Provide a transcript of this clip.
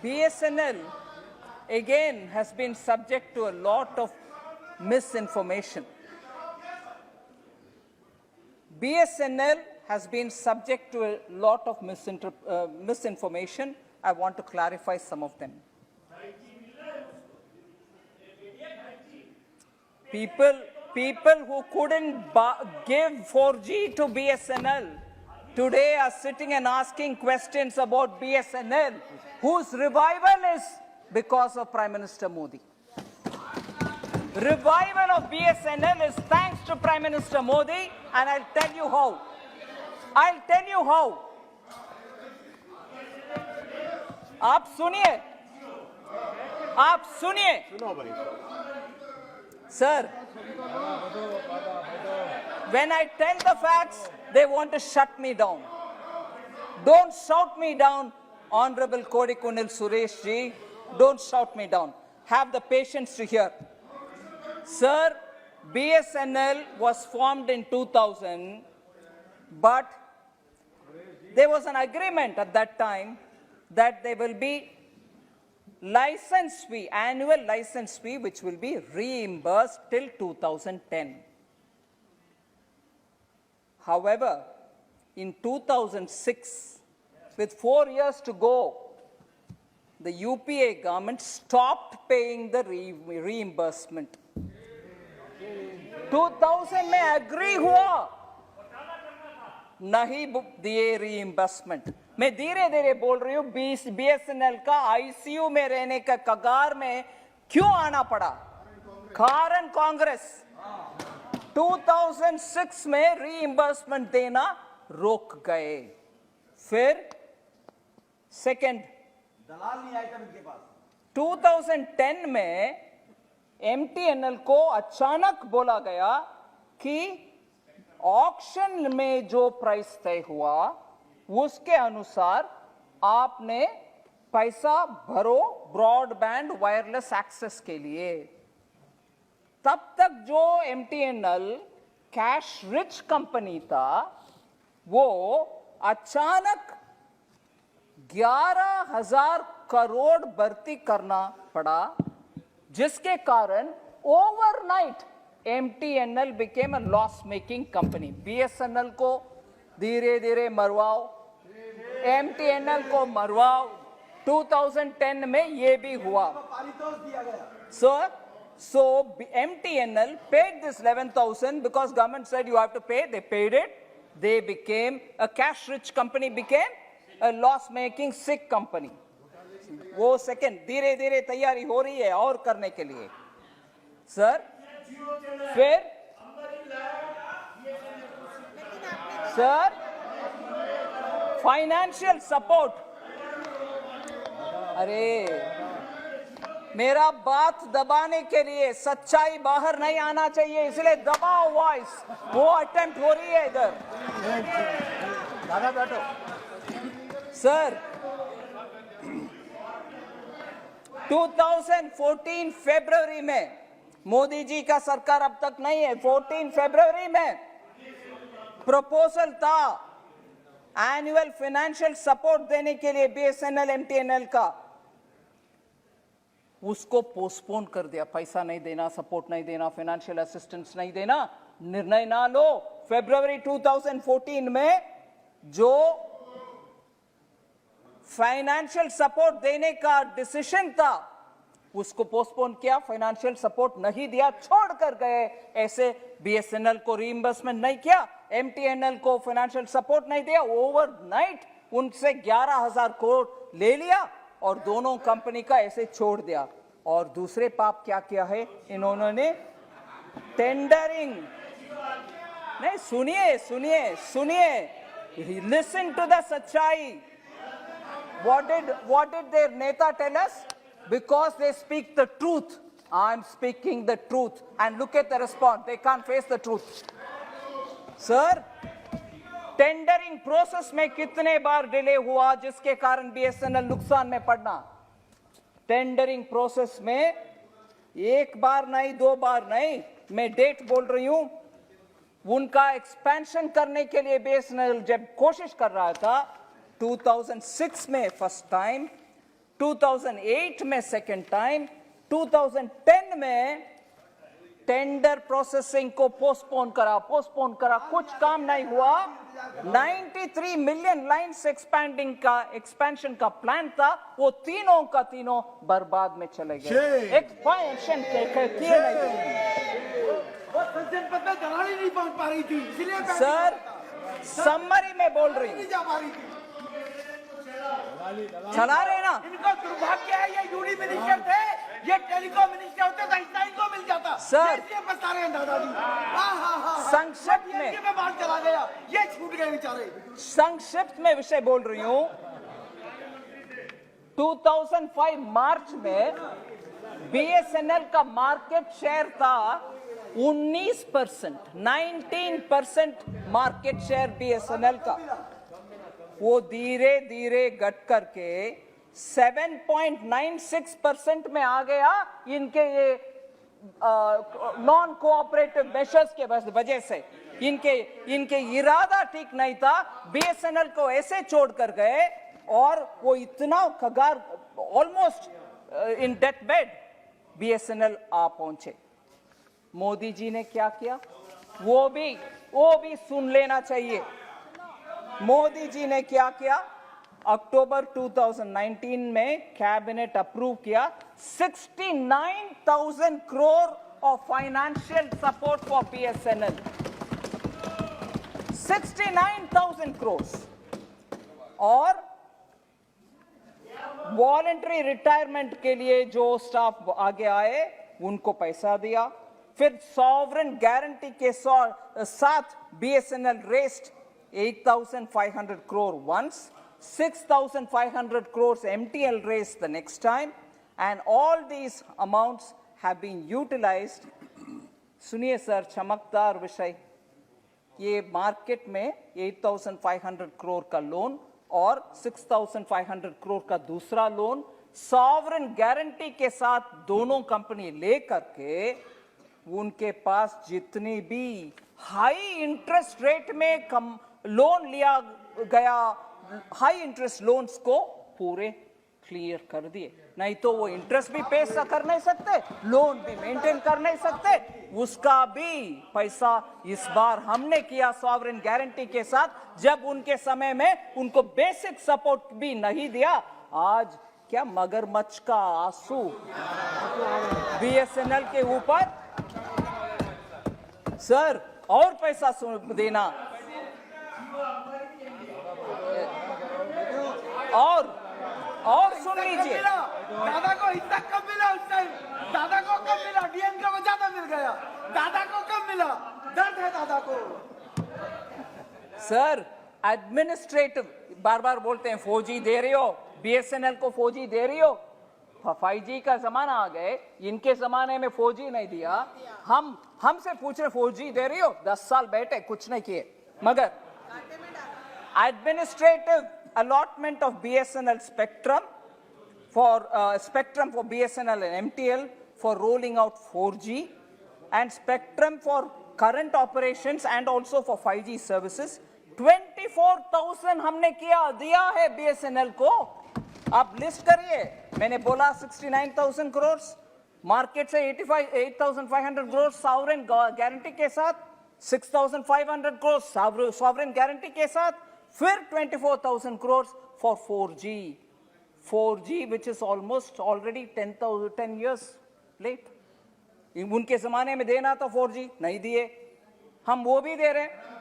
BSNL again has been subject to a lot of misinformation. BSNL has been subject to a lot of misinformation. I want to clarify some of them. People who couldn't give 4G to BSNL today are sitting and asking questions about BSNL, whose revival is because of Prime Minister Modi. Revival of BSNL is thanks to Prime Minister Modi, and I'll tell you how. I'll tell you how. आप सुनिए Sir, when I tell the facts, they want to shut me down. Don't shout me down, Honorable Kodikonil Suresh ji. Don't shout me down. Have the patience to hear. Sir, BSNL was formed in 2000, but there was an agreement at that time that there will be license fee, annual license fee, which will be reimbursed till 2010. However, in 2006, with 4 years to go, the UPA government stopped paying the reimbursement. 2000 में agree हुआ, नहीं दिए reimbursement. मैं धीरे धीरे बोल रही हूँ, BSNL का ICU में रहने का कगार में क्यों आना पड़ा? कारण कांग्रेस 2006 में reimbursement देना रोक गए. फिर सेकंड दलाल नहीं आया इनके पास. 2010 में MTNL को अचानक बोला गया कि ऑक्शन में जो प्राइस तय हुआ उसके अनुसार आपने पैसा भरो ब्रॉडबैंड वायरलेस एक्सेस के लिए. तब तक जो MTNL कैश रिच कंपनी था, वो अचानक 11,000 करोड़ भर्ती करना पड़ा, जिसके कारण overnight MTNL became a loss making company. BSNL को धीरे धीरे मरवाओ, MTNL को मरवाओ. 2010 में ये भी हुआ. So MTNL paid this 11,000 because government said you have to pay. They paid it. They became a cash rich company, became a loss making sick company. वो second धीरे धीरे तैयारी हो रही है और करने के लिए. सर, फिर सर फाइनेंशियल सपोर्ट. अरे मेरा बात दबाने के लिए, सच्चाई बाहर नहीं आना चाहिए, इसलिए दबाओ वॉइस. वो अटेम्प्ट हो रही है इधर. दादा बैठो. सर, 2014 फरवरी में, मोदी जी का सरकार अब तक नहीं है, 14 फरवरी में प्रपोजल था एनुअल फाइनेंशियल सपोर्ट देने के लिए BSNL MTNL का. उसको पोस्टपोन कर दिया. पैसा नहीं देना, सपोर्ट नहीं देना, फाइनेंशियल असिस्टेंस नहीं देना, निर्णय ना लो. फरवरी 2014 में जो फाइनेंशियल सपोर्ट देने का डिसीजन था उसको पोस्टपोन किया. फाइनेंशियल सपोर्ट नहीं दिया, छोड़ कर गए. ऐसे BSNL को रीइंबर्समेंट नहीं किया, MTNL को फाइनेंशियल सपोर्ट नहीं दिया. ओवरनाइट उनसे 11,000 करोड़ ले लिया और दोनों कंपनी का ऐसे छोड़ दिया. और दूसरे पाप क्या किया है इन्होंने? टेंडरिंग. नहीं, सुनिए सुनिए सुनिए, लिसन टू द सच्चाई. What did their neta tell us? Because they speak the truth. I'm speaking the truth. And look at the response. They can't face the truth. Sir, tendering process में कितने बार delay हुआ जिसके कारण BSNL नुकसान में पड़ना? Tendering process में एक बार नहीं, दो बार नहीं, मैं डेट बोल रही हूं. उनका एक्सपेंशन करने के लिए BSNL जब कोशिश कर रहा था 2006 में फर्स्ट टाइम, 2008 में सेकेंड टाइम, 2010 में टेंडर प्रोसेसिंग को पोस्टपोन करा, कुछ काम नहीं हुआ। 93 मिलियन लाइन्स एक्सपेंशन का प्लान था, वो तीनों का तीनों बर्बाद में चले गए। एक्सपेंशन किए नहीं। वो संसद पद में दरार नहीं पहुंच पा रही थी, इसलिए सर समरी में बोल रही नहीं जा पा रही थी। चला रहे ना। इनका दुर्भाग्य है, ये यूडी मिनिस्टर थे, ये टेलीकॉम मिनिस्टर होते तो ऐसा इनको मिल जाता। सर इसलिए बता रहे हैं दादाजी। संक्षिप्त में बात चला गया, ये छूट गए बेचारे। संक्षिप्त में विषय बोल रही हूं। 2005 मार्च में बीएसएनएल का मार्केट शेयर था 19%, 19% मार्केट शेयर बीएसएनएल का। वो धीरे धीरे घट करके 7.96% में आ गया, इनके ये नॉन कोऑपरेटिव मेजर्स के वजह से। इनके इरादा ठीक नहीं था, बीएसएनएल को ऐसे छोड़ कर गए और वो इतना कगार, almost in death bed BSNL आ पहुंचे। मोदी जी ने क्या किया वो भी सुन लेना चाहिए। मोदी जी ने क्या किया, अक्टूबर 2019 में कैबिनेट अप्रूव किया 69,000 crore of financial support for BSNL. 69,000 crore. और वॉलंटरी रिटायरमेंट के लिए जो स्टाफ आगे आए उनको पैसा दिया। फिर सॉवरेन गारंटी के साथ BSNL raised 8,500 crore once, 6,500 crores MTL raised the next time, and all these amounts have been utilized. सुनिए सर, चमकदार विषय, ये मार्केट में 8,500 करोड़ का लोन और 6,500 करोड़ का दूसरा लोन सॉवरेन गारंटी के साथ दोनों कंपनी लेकर के उनके पास जितनी भी हाई इंटरेस्ट रेट में लोन लिया गया, हाई इंटरेस्ट लोन्स को पूरे क्लियर कर दिए। नहीं तो वो इंटरेस्ट भी पे कर नहीं सकते, लोन भी मेंटेन कर नहीं सकते, उसका भी पैसा इस बार हमने किया सॉवरेन गारंटी के साथ, जब उनके समय में उनको बेसिक सपोर्ट भी नहीं दिया। आज क्या मगरमच्छ का आंसू बीएसएनएल के ऊपर। सर और पैसा देना और सुन लीजिए, दादा को हिस्सा कब मिला उस टाइम? दादा को कब मिला? डीएमके को ज्यादा मिल गया, दादा को कब मिला? दर्द है दादा को। सर एडमिनिस्ट्रेटिव बार बार बोलते हैं 4G दे रही हो, बीएसएनएल को 4G दे रही हो। 5G का जमाना आ गए, इनके जमाने में 4G नहीं दिया। हमसे पूछ रहे 4G दे रही हो, 10 साल बैठे कुछ नहीं किए। मगर administrative allotment of BSNL spectrum for BSNL and MTL for rolling out 4G and spectrum for current operations and also for 5G services 24,000 हमने दिया है BSNL को। आप लिस्ट करिए, मैंने बोला 69,000 करोड़ मार्केट से 8,500 करोड़ सॉवरेन गारंटी के साथ, 6,500 करोड़ सॉवरेन गारंटी के साथ, फिर 24,000 crores for 4G which is almost already 10 years late. उनके जमाने में देना था 4G, नहीं दिए, हम वो भी दे रहे हैं।